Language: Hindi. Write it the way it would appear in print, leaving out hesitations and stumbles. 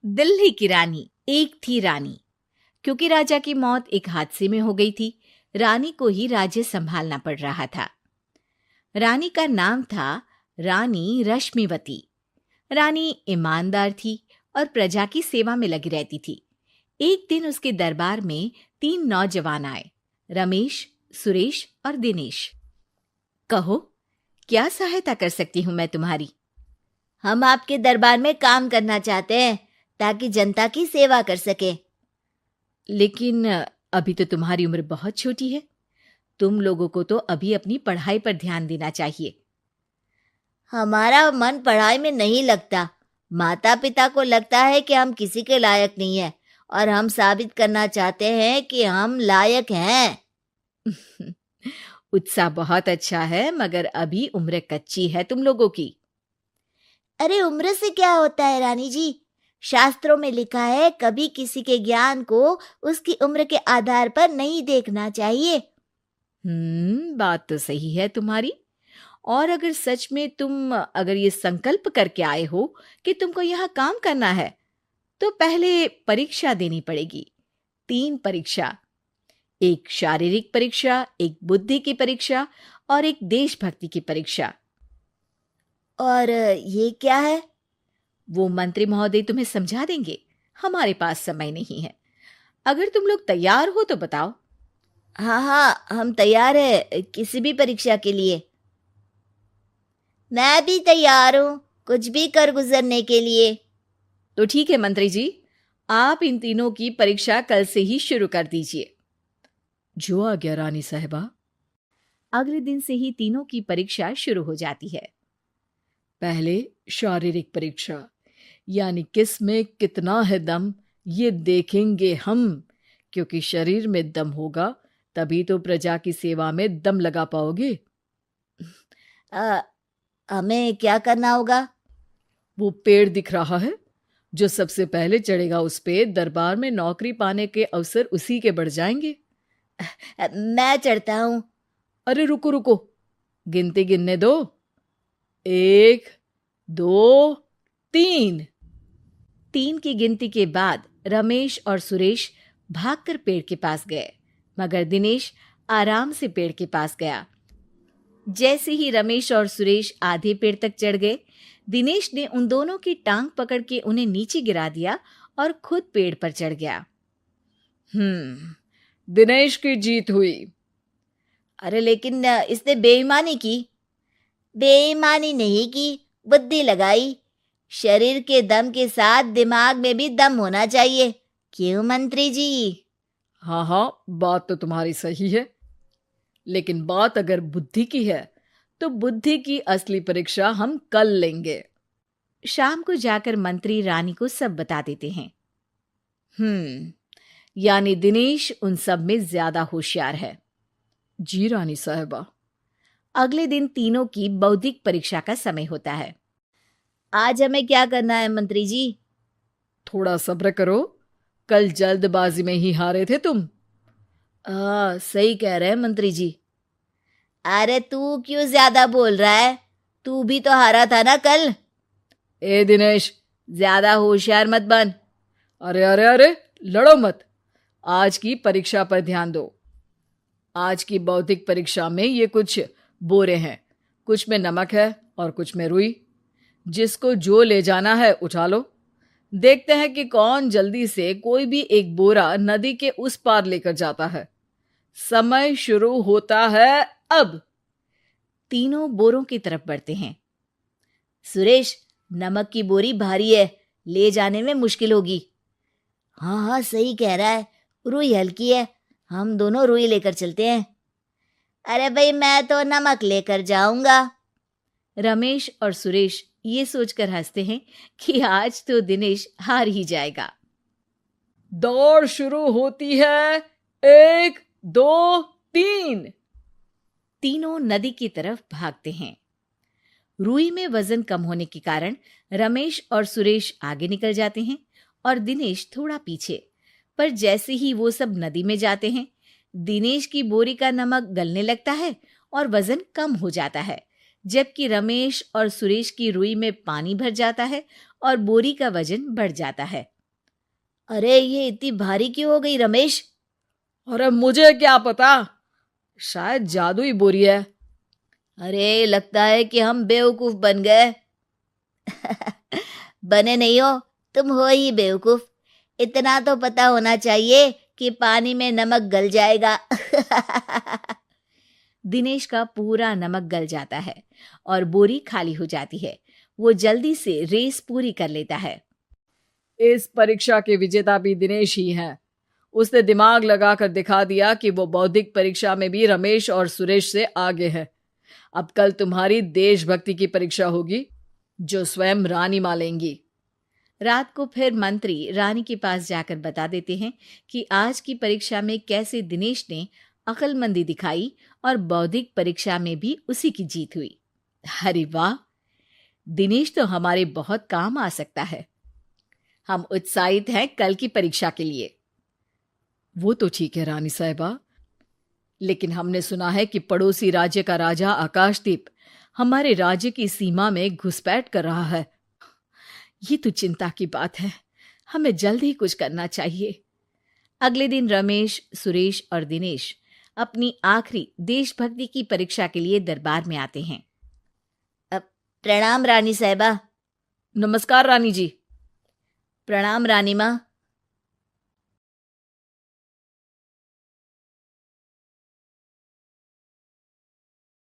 दिल्ली की रानी। एक थी रानी। क्योंकि राजा की मौत एक हादसे में हो गई थी, रानी को ही राज्य संभालना पड़ रहा था। रानी का नाम था रानी रश्मिवती। रानी ईमानदार थी और प्रजा की सेवा में लगी रहती थी। एक दिन उसके दरबार में 3 नौजवान आए, रमेश, सुरेश और दिनेश। कहो, क्या सहायता कर सकती हूँ मैं तुम्हारी? हम आपके दरबार में काम करना चाहते हैं ताकि जनता की सेवा कर सके। लेकिन अभी तो तुम्हारी उम्र बहुत छोटी है। तुम लोगों को तो अभी अपनी पढ़ाई पर ध्यान देना चाहिए। हमारा मन पढ़ाई में नहीं लगता। माता पिता को लगता है कि हम किसी के लायक नहीं हैं और हम साबित करना चाहते हैं कि हम लायक हैं। उत्साह बहुत अच्छा है, मगर अभी उम्र कच्ची है तुम लोगों की। अरे उम्र से क्या होता है रानी जी? शास्त्रों में लिखा है कभी किसी के ज्ञान को उसकी उम्र के आधार पर नहीं देखना चाहिए। बात तो सही है तुम्हारी। और अगर सच में तुम अगर ये संकल्प करके आए हो कि तुमको यहाँ काम करना है, तो पहले परीक्षा देनी पड़ेगी। 3 परीक्षा, एक शारीरिक परीक्षा, एक बुद्धि की परीक्षा और एक देशभक्ति की परीक्षा। और ये क्या है? वो मंत्री महोदय तुम्हें समझा देंगे। हमारे पास समय नहीं है। अगर तुम लोग तैयार हो तो बताओ। हाँ हाँ, हम तैयार है किसी भी परीक्षा के लिए। मैं भी तैयार हूँ कुछ भी कर गुजरने के लिए। तो ठीक है मंत्री जी, आप इन तीनों की परीक्षा कल से ही शुरू कर दीजिए। जो आ गया रानी साहिबा। अगले दिन से ही तीनों की परीक्षा शुरू हो जाती है। पहले शारीरिक परीक्षा, यानी किस में कितना है दम, ये देखेंगे हम। क्योंकि शरीर में दम होगा तभी तो प्रजा की सेवा में दम लगा पाओगे। हमें क्या करना होगा? वो पेड़ दिख रहा है, जो सबसे पहले चढ़ेगा उस पे दरबार में नौकरी पाने के अवसर उसी के बढ़ जाएंगे। मैं चढ़ता हूँ। अरे रुको रुको, गिनती गिनने दो। 1, 2, 3। 3 की गिनती के बाद रमेश और सुरेश भागकर पेड़ के पास गए, मगर दिनेश आराम से पेड़ के पास गया। जैसे ही रमेश और सुरेश आधे पेड़ तक चढ़ गए, दिनेश ने उन दोनों की टांग पकड़ के उन्हें नीचे गिरा दिया और खुद पेड़ पर चढ़ गया। दिनेश की जीत हुई। अरे लेकिन इसने बेईमानी की। बेईमानी नहीं की, बुद्धि लगाई। शरीर के दम के साथ दिमाग में भी दम होना चाहिए। क्यों मंत्री जी? हाँ हाँ, बात तो तुम्हारी सही है, लेकिन बात अगर बुद्धि की है तो बुद्धि की असली परीक्षा हम कल लेंगे। शाम को जाकर मंत्री रानी को सब बता देते हैं। यानी दिनेश उन सब में ज्यादा होशियार है। जी रानी साहिबा। अगले दिन तीनों की बौद्धिक परीक्षा का समय होता है। आज हमें क्या करना है मंत्री जी? थोड़ा सब्र करो, कल जल्दबाजी में ही हारे थे तुम। सही कह रहे हैं मंत्री जी। अरे तू क्यों ज्यादा बोल रहा है? तू भी तो हारा था ना कल। ए दिनेश, ज्यादा होशियार मत बन। अरे अरे अरे, लड़ो मत। आज की परीक्षा पर ध्यान दो। आज की बौद्धिक परीक्षा में ये कुछ बोरे हैं, कुछ में नमक है और कुछ में रुई। जिसको जो ले जाना है उठा लो। देखते हैं कि कौन जल्दी से कोई भी एक बोरा नदी के उस पार लेकर जाता है। समय शुरू होता है अब। तीनों बोरों की तरफ बढ़ते हैं। सुरेश, नमक की बोरी भारी है, ले जाने में मुश्किल होगी। हाँ हाँ, सही कह रहा है, रुई हल्की है, हम दोनों रुई लेकर चलते हैं। अरे भाई, मैं तो नमक लेकर जाऊंगा। रमेश और सुरेश ये सोचकर हंसते हैं कि आज तो दिनेश हार ही जाएगा। दौड़ शुरू होती है। 1, 2, 3। तीनों नदी की तरफ भागते हैं। रुई में वजन कम होने के कारण रमेश और सुरेश आगे निकल जाते हैं और दिनेश थोड़ा पीछे। पर जैसे ही वो सब नदी में जाते हैं, दिनेश की बोरी का नमक गलने लगता है और वजन कम हो जाता है, जबकि रमेश और सुरेश की रुई में पानी भर जाता है और बोरी का वजन बढ़ जाता है। अरे ये इतनी भारी क्यों हो गई रमेश? अरे मुझे क्या पता, शायद जादुई बोरी है। अरे लगता है कि हम बेवकूफ बन गए। बने नहीं हो, तुम हो ही बेवकूफ। इतना तो पता होना चाहिए कि पानी में नमक गल जाएगा। दिनेश का पूरा नमक गल जाता है और बोरी खाली हो जाती है। वो जल्दी से रेस पूरी कर लेता है। इस परीक्षा के विजेता भी दिनेश ही हैं। उसने दिमाग लगाकर दिखा दिया कि वो बौद्धिक परीक्षा में भी रमेश और सुरेश से आगे है। अब कल तुम्हारी देशभक्ति की परीक्षा होगी, जो स्वयं रानी मां लेंगी। रात को फिर मंत्री रानी के पास जाकर बता देते हैं कि आज की परीक्षा में कैसे दिनेश ने अक्लमंदी दिखाई और बौद्धिक परीक्षा में भी उसी की जीत हुई। अरे वाह, दिनेश तो हमारे बहुत काम आ सकता है। हम उत्साहित हैं कल की परीक्षा के लिए। वो तो ठीक है रानी साहिबा, लेकिन हमने सुना है कि पड़ोसी राज्य का राजा आकाशदीप हमारे राज्य की सीमा में घुसपैठ कर रहा है। ये तो चिंता की बात है। हमें जल्द ही कुछ करना चाहिए। अगले दिन रमेश, सुरेश और दिनेश अपनी आखिरी देशभक्ति की परीक्षा के लिए दरबार में आते हैं। प्रणाम रानी साहिबा। नमस्कार रानी जी। प्रणाम रानी माँ।